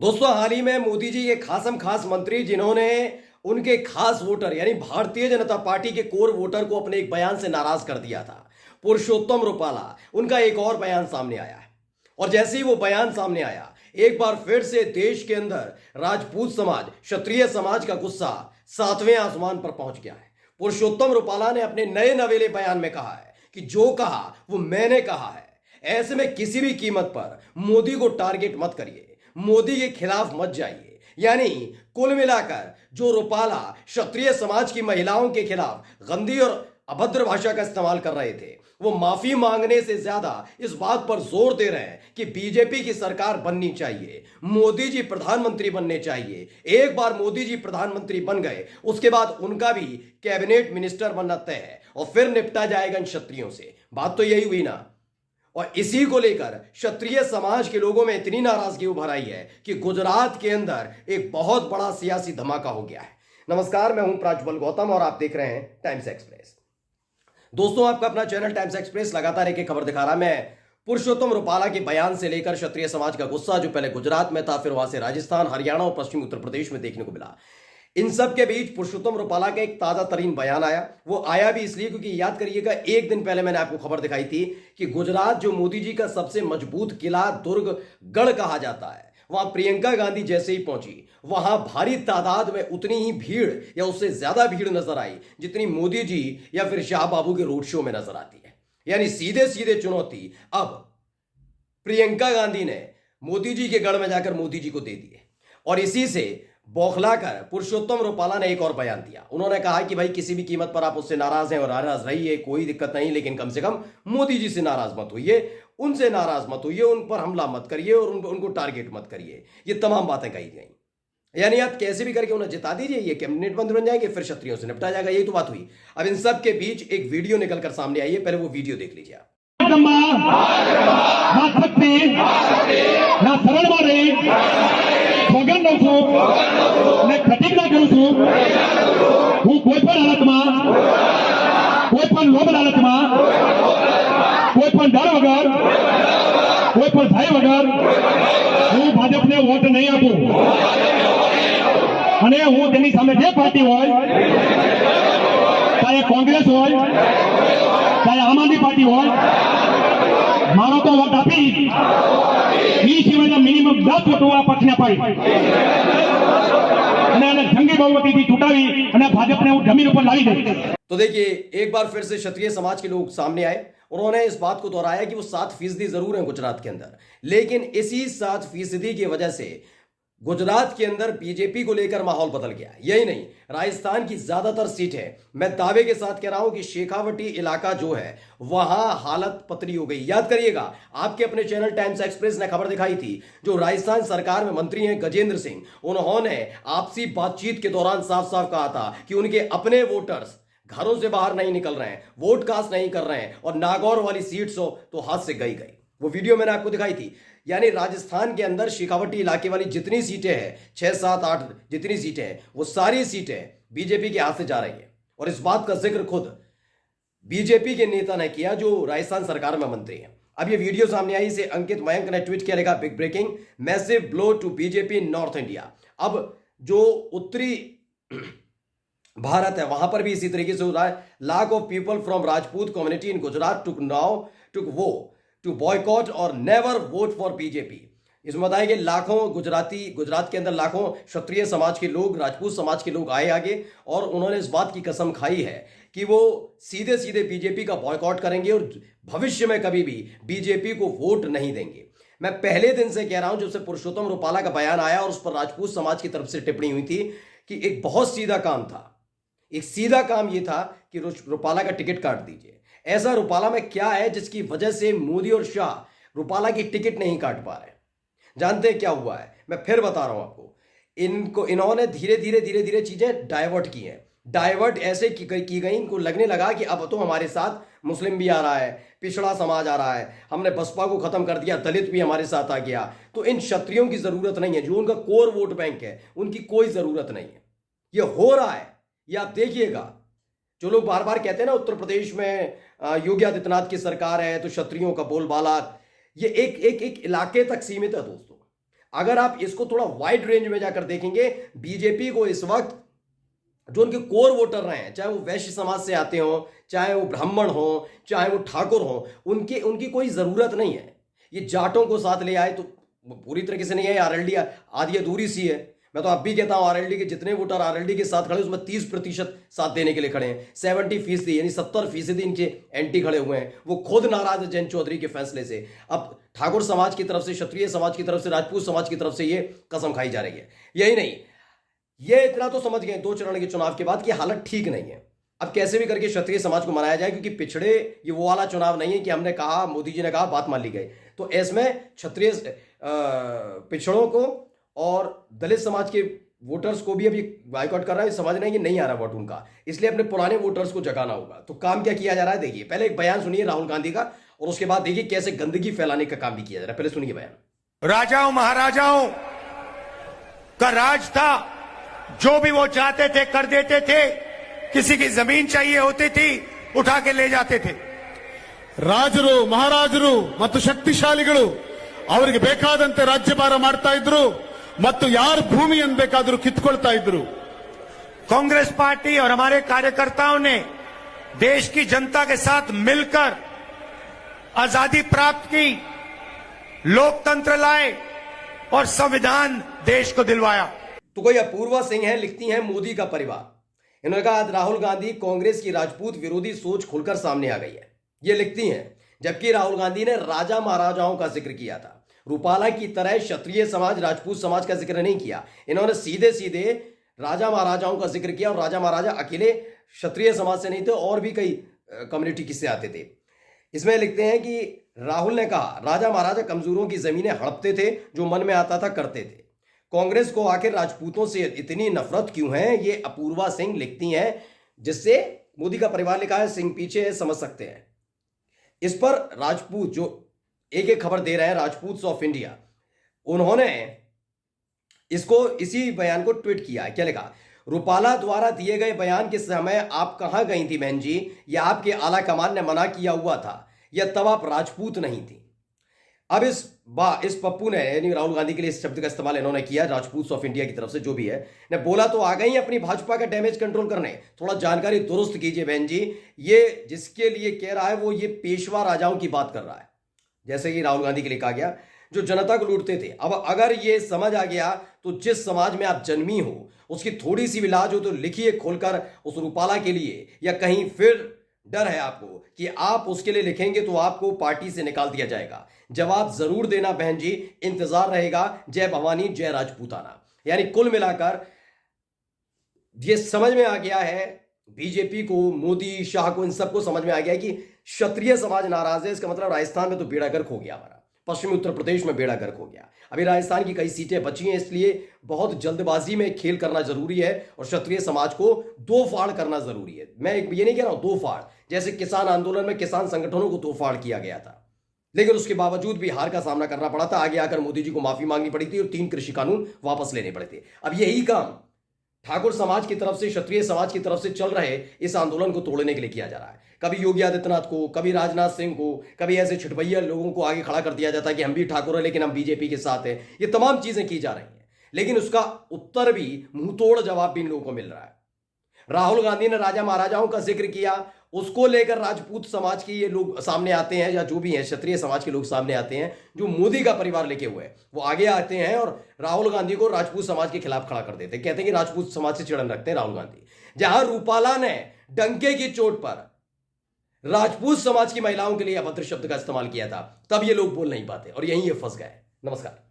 दोस्तों, हाल ही में मोदी जी के खासम खास मंत्री जिन्होंने उनके खास वोटर यानी भारतीय जनता पार्टी के कोर वोटर को अपने एक बयान से नाराज कर दिया था, पुरुषोत्तम रुपाला, उनका एक और बयान सामने आया है। और जैसे ही वो बयान सामने आया, एक बार फिर से देश के अंदर राजपूत समाज, क्षत्रिय समाज का गुस्सा सातवें आसमान पर पहुंच गया है। पुरुषोत्तम रुपाला ने अपने नए नवेले बयान में कहा है कि जो कहा वो मैंने कहा है। ऐसे में किसी भी कीमत पर मोदी को टारगेट मत करिए, मोदी के खिलाफ मत जाइए। यानी कुल मिलाकर जो रुपाला क्षत्रिय समाज की महिलाओं के खिलाफ गंदी और अभद्र भाषा का इस्तेमाल कर रहे थे, वो माफी मांगने से ज्यादा इस बात पर जोर दे रहे हैं कि बीजेपी की सरकार बननी चाहिए, मोदी जी प्रधानमंत्री बनने चाहिए। एक बार मोदी जी प्रधानमंत्री बन गए, उसके बाद उनका भी कैबिनेट मिनिस्टर बनना तय है और फिर निपटा जाएगा इन क्षत्रियों से। बात तो यही हुई ना। और इसी को लेकर क्षत्रिय समाज के लोगों में इतनी नाराजगी उभर आई है कि गुजरात के अंदर एक बहुत बड़ा सियासी धमाका हो गया है। नमस्कार, मैं हूं प्राज्वल गौतम और आप देख रहे हैं टाइम्स एक्सप्रेस। दोस्तों, आपका अपना चैनल टाइम्स एक्सप्रेस लगातार एक खबर दिखा रहा है। मैं पुरुषोत्तम रुपाला के बयान से लेकर क्षत्रिय समाज का गुस्सा जो पहले गुजरात में था, फिर वहां से राजस्थान, हरियाणा और पश्चिमी उत्तर प्रदेश में देखने को मिला। इन सब के बीच पुरुषोत्तम रुपाला का एक ताजा तरीन बयान आया। वो आया भी इसलिए क्योंकि याद करिएगा, एक दिन पहले मैंने आपको खबर दिखाई थी कि गुजरात जो मोदी जी का सबसे मजबूत किला दुर्ग गढ़ कहा जाता है, वहां प्रियंका गांधी जैसे ही पहुंची, वहां भारी तादाद में उतनी ही भीड़ या उससे ज्यादा भीड़ नजर आई जितनी मोदी जी या फिर शाह बाबू के रोड शो में नजर आती है। यानी सीधे सीधे चुनौती अब प्रियंका गांधी ने मोदी जी के गढ़ में जाकर मोदी जी को दे दी है। और इसी से बौखलाकर पुरुषोत्तम रुपाला ने एक और बयान दिया। उन्होंने कहा कि भाई किसी भी कीमत पर आप उससे नाराज हैं और नाराज रहिए, कोई दिक्कत नहीं, लेकिन कम से कम मोदी जी से नाराज मत होइए, उनसे नाराज मत होइए, उन पर हमला मत करिए और उनको टारगेट मत करिए। ये तमाम बातें कही गई। यानी आप कैसे भी करके उन्हें जिता दीजिए, ये कैबिनेट मंत्री बन जाएंगे, फिर क्षत्रियों से निपटा जाएगा। यही तो बात हुई। अब इन सब के बीच एक वीडियो निकलकर सामने आई है, पहले वो वीडियो देख लीजिए आप। પ્રતિજ્ઞા કરું છું હું કોઈ પણ હાલતમાં, કોઈ પણ લોભ લાલચમાં, કોઈ પણ ડર વગર, કોઈ પણ ભય વગર હું ભાજપને વોટ નહીં આપું અને હું તેની સામે જે પાર્ટી હોય, ચાહે કોંગ્રેસ હોય, ચાહે આમ આદમી પાર્ટી હોય, મારો તો વોટ આપી એ સિવાયના મિનિમમ 10 વોટ હું આ પક્ષને અપાઈ जंगी बहुमती थी टूटावी भाजपा ने जमीन पर लाई दे। तो देखिए, एक बार फिर से क्षत्रिय समाज के लोग सामने आए। उन्होंने इस बात को दोहराया कि वो 7% जरूर हैं गुजरात के अंदर, लेकिन इसी 7% की वजह से गुजरात के अंदर बीजेपी को लेकर माहौल बदल गया। यही नहीं, राजस्थान की ज्यादातर सीटें, मैं दावे के साथ कह रहा हूं कि शेखावटी इलाका जो है वहां हालत पतली हो गई। याद करिएगा, आपके अपने चैनल टाइम्स एक्सप्रेस ने खबर दिखाई थी, जो राजस्थान सरकार में मंत्री हैं गजेंद्र सिंह, उन्होंने आपसी बातचीत के दौरान साफ साफ कहा था कि उनके अपने वोटर्स घरों से बाहर नहीं निकल रहे हैं, वोट कास्ट नहीं कर रहे हैं, और नागौर वाली सीट्स हो तो हाथ से गई। वो वीडियो मैंने आपको दिखाई थी। यानी राजस्थान के अंदर शेखावटी इलाके वाली जितनी सीटें हैं, 6, 7, 8 जितनी सीटें हैं, वो सारी सीटें बीजेपी के हाथ से जा रही हैं। और इस बात का जिक्र खुद बीजेपी के नेता ने किया जो राजस्थान सरकार में मंत्री हैं। अब ये वीडियो सामने आई, इसे अंकित मयंक ने ट्वीट किया, लिखा big breaking, massive blow to BJP in north India. अब जो उत्तरी भारत है वहां पर भी इसी तरीके से हो रहा है। Lakh of people from Rajput community in Gujarat to boycott और नेवर वोट फॉर बीजेपी। इसमें बताया कि लाखों गुजरात के अंदर लाखों क्षत्रिय समाज के लोग, राजपूत समाज के लोग आए आगे और उन्होंने इस बात की कसम खाई है कि वो सीधे सीधे बीजेपी का बॉयकॉट करेंगे और भविष्य में कभी भी बीजेपी को वोट नहीं देंगे। मैं पहले दिन से कह रहा हूं, जब से पुरुषोत्तम रुपाला का बयान आया और उस पर राजपूत समाज की तरफ से टिप्पणी हुई थी, कि एक बहुत सीधा काम था। एक सीधा काम यह था कि रुपाला का टिकट काट दीजिए। ऐसा रुपाला में क्या है जिसकी वजह से मोदी और शाह रुपाला की टिकट नहीं काट पा रहे? जानते हैं क्या हुआ है? मैं फिर बता रहा हूं आपको। इन्होंने धीरे धीरे चीजें डाइवर्ट की हैं। डाइवर्ट ऐसे की गई, इनको लगने लगा कि अब तो हमारे साथ मुस्लिम भी आ रहा है, पिछड़ा समाज आ रहा है, हमने बसपा को खत्म कर दिया, दलित भी हमारे साथ आ गया, तो इन क्षत्रियों की जरूरत नहीं है, जो उनका कोर वोट बैंक है उनकी कोई जरूरत नहीं है। यह हो रहा है, यह आप देखिएगा। जो लोग बार बार कहते हैं ना उत्तर प्रदेश में योगी आदित्यनाथ की सरकार है तो क्षत्रियों का बोलबाला, ये एक इलाके तक सीमित है दोस्तों। अगर आप इसको थोड़ा वाइड रेंज में जाकर देखेंगे, बीजेपी को इस वक्त जो उनके कोर वोटर रहे हैं, चाहे वो वैश्य समाज से आते हो, चाहे वो ब्राह्मण हो, चाहे वो ठाकुर हो, उनकी कोई जरूरत नहीं है। ये जाटों को साथ ले आए तो पूरी तरीके से नहीं है। आरएलडी आधी अधूरी सी है। मैं तो अब भी कहता हूं आरएलडी के जितने वोटर आरएलडी के साथ खड़े उसमें 30% साथ देने के लिए खड़े हैं। 70% यानी 70% इनके एंटी खड़े हुए हैं। वो खुद नाराज है जयंत चौधरी के फैसले से। अब ठाकुर समाज की तरफ से, क्षत्रिय समाज की तरफ से, राजपूत समाज की तरफ से ये कसम खाई जा रही है। यही नहीं, ये इतना तो समझ गए 2 चरण के चुनाव के बाद कि हालत ठीक नहीं है। अब कैसे भी करके क्षत्रिय समाज को मनाया जाए, क्योंकि पिछड़े ये वो वाला चुनाव नहीं है कि हमने कहा, मोदी जी ने कहा, बात मान ली गई। तो इसमें क्षत्रिय पिछड़ों को और दलित समाज के वोटर्स को भी अभी बाइकआउट कर रहा है। समझ रहे हैं कि नहीं आ रहा वोट उनका, इसलिए अपने पुराने वोटर्स को जगाना होगा। तो काम क्या किया जा रहा है देखिए। पहले एक बयान सुनिए राहुल गांधी का, और उसके बाद देखिए कैसे गंदगी फैलाने का काम भी किया जा रहा है। पहले सुनिए बयान। राजाओं महाराजाओं का राज था, जो भी वो चाहते थे कर देते थे। किसी की जमीन चाहिए होती थी, उठा के ले जाते थे। ರಾಜರು ಮಹಾರಾಜರು ಮತ್ತು ಶಕ್ತಿಶಾಲಿಗಳು ಅವರಿಗೆ ಬೇಕಾದಂತೆ ರಾಜ್ಯಭಾರ ಮಾಡ್ತಾ ಇದ್ರು ಮತ್ತು ಯಾರ ಭೂಮಿಯನ್ನು ಬೇಕಾದರೂ ಕಿತ್ಕೊಳ್ತಾ ಇದ್ರು। कांग्रेस पार्टी और हमारे कार्यकर्ताओं ने देश की जनता के साथ मिलकर आजादी प्राप्त की, लोकतंत्र लाए और संविधान देश को दिलवाया। तो कोई अपूर्वा सिंह है, लिखती हैं मोदी का परिवार। इन्होंने कहा आज राहुल गांधी कांग्रेस की राजपूत विरोधी सोच खुलकर सामने आ गई है, ये लिखती हैं। जबकि राहुल गांधी ने राजा महाराजाओं का जिक्र किया था। रूपाला की तरह क्षत्रिय समाज, राजपूत समाज का जिक्र नहीं किया। इन्होंने सीधे सीधे राजा महाराजाओं का जिक्र किया। और राजा महाराजा अकेले क्षत्रिय समाज से नहीं थे, और भी कई कम्युनिटी किससे आते थे। इसमें लिखते हैं कि राहुल ने कहा राजा महाराजा कमजोरों की जमीनें हड़पते थे, जो मन में आता था करते थे। कांग्रेस को आखिर राजपूतों से इतनी नफरत क्यों है, ये अपूर्वा सिंह लिखती हैं। जिससे मोदी का परिवार लिखा है, सिंह पीछे है, समझ सकते हैं। इस पर राजपूत जो एक खबर दे रहे हैं, राजपूत ऑफ इंडिया, उन्होंने इसी बयान को ट्वीट किया है। क्या लिखा? रूपाला द्वारा दिए गए बयान के समय आप कहां गई थी बहन जी? यह आपके आला कमान ने मना किया हुआ था, यह तब आप राजपूत नहीं थी। अब इस पप्पू ने, यानी राहुल गांधी के लिए इस शब्द का इस्तेमाल इन्होंने किया, राजपूत ऑफ इंडिया की तरफ से जो भी है, ने बोला तो आ गई अपनी भाजपा का डैमेज कंट्रोल करने। थोड़ा जानकारी दुरुस्त कीजिए बहन जी। ये जिसके लिए कह रहा है वो ये पेशवा राजाओं की बात कर रहा है, जैसे कि राहुल गांधी के लिए कहा गया, जो जनता को लूटते थे। अब अगर ये समझ आ गया तो जिस समाज में आप जन्मी हो उसकी थोड़ी सी भी लाज हो तो लिखिए खोलकर उस रूपाला के लिए, या कहीं फिर डर है आपको कि आप उसके लिए लिखेंगे तो आपको पार्टी से निकाल दिया जाएगा। जवाब जरूर देना बहन जी, इंतजार रहेगा। जय भवानी, जय राजपूताना। यानी कुल मिलाकर ये समझ में आ गया है बीजेपी को, मोदी, शाह को, इन सबको समझ में आ गया है कि क्षत्रिय समाज नाराज है। इसका मतलब राजस्थान में तो बेड़ा गर्क हो गया हमारा, पश्चिमी उत्तर प्रदेश में बेड़ा गर्क हो गया। अभी राजस्थान की कई सीटें बची हैं, इसलिए बहुत जल्दबाजी में खेल करना जरूरी है और क्षत्रिय समाज को दो फाड़ करना जरूरी है। मैं ये नहीं कह रहा हूं दो फाड़, जैसे किसान आंदोलन में किसान संगठनों को दो फाड़ किया गया था, लेकिन उसके बावजूद भी हार का सामना करना पड़ा था। आगे आकर मोदी जी को माफी मांगनी पड़ी थी और 3 कृषि कानून वापस लेने पड़े थे। अब यही काम ठाकुर समाज की तरफ से, क्षत्रिय समाज की तरफ से चल रहे इस आंदोलन को तोड़ने के लिए किया जा रहा है। कभी योगी आदित्यनाथ को, कभी राजनाथ सिंह को, कभी ऐसे छिटभैया लोगों को आगे खड़ा कर दिया जाता है कि हम भी ठाकुर हैं लेकिन हम बीजेपी के साथ हैं। ये तमाम चीजें की जा रही हैं, लेकिन उसका उत्तर भी, मुंहतोड़ जवाब भी इन लोगों को मिल रहा है। राहुल गांधी ने राजा महाराजाओं का जिक्र किया, उसको लेकर राजपूत समाज के ये लोग सामने आते हैं, या जो भी हैं क्षत्रिय समाज के लोग सामने आते हैं, जो मोदी का परिवार लेके हुए हैं, वो आगे आते हैं और राहुल गांधी को राजपूत समाज के खिलाफ खड़ा कर देते हैं। कहते हैं कि राजपूत समाज से चिड़न रखते हैं राहुल गांधी। जहां रूपाला ने डंके की चोट पर राजपूत समाज की महिलाओं के लिए अभद्र शब्द का इस्तेमाल किया था, तब ये लोग बोल नहीं पाते और यहीं ये फंस गए। नमस्कार।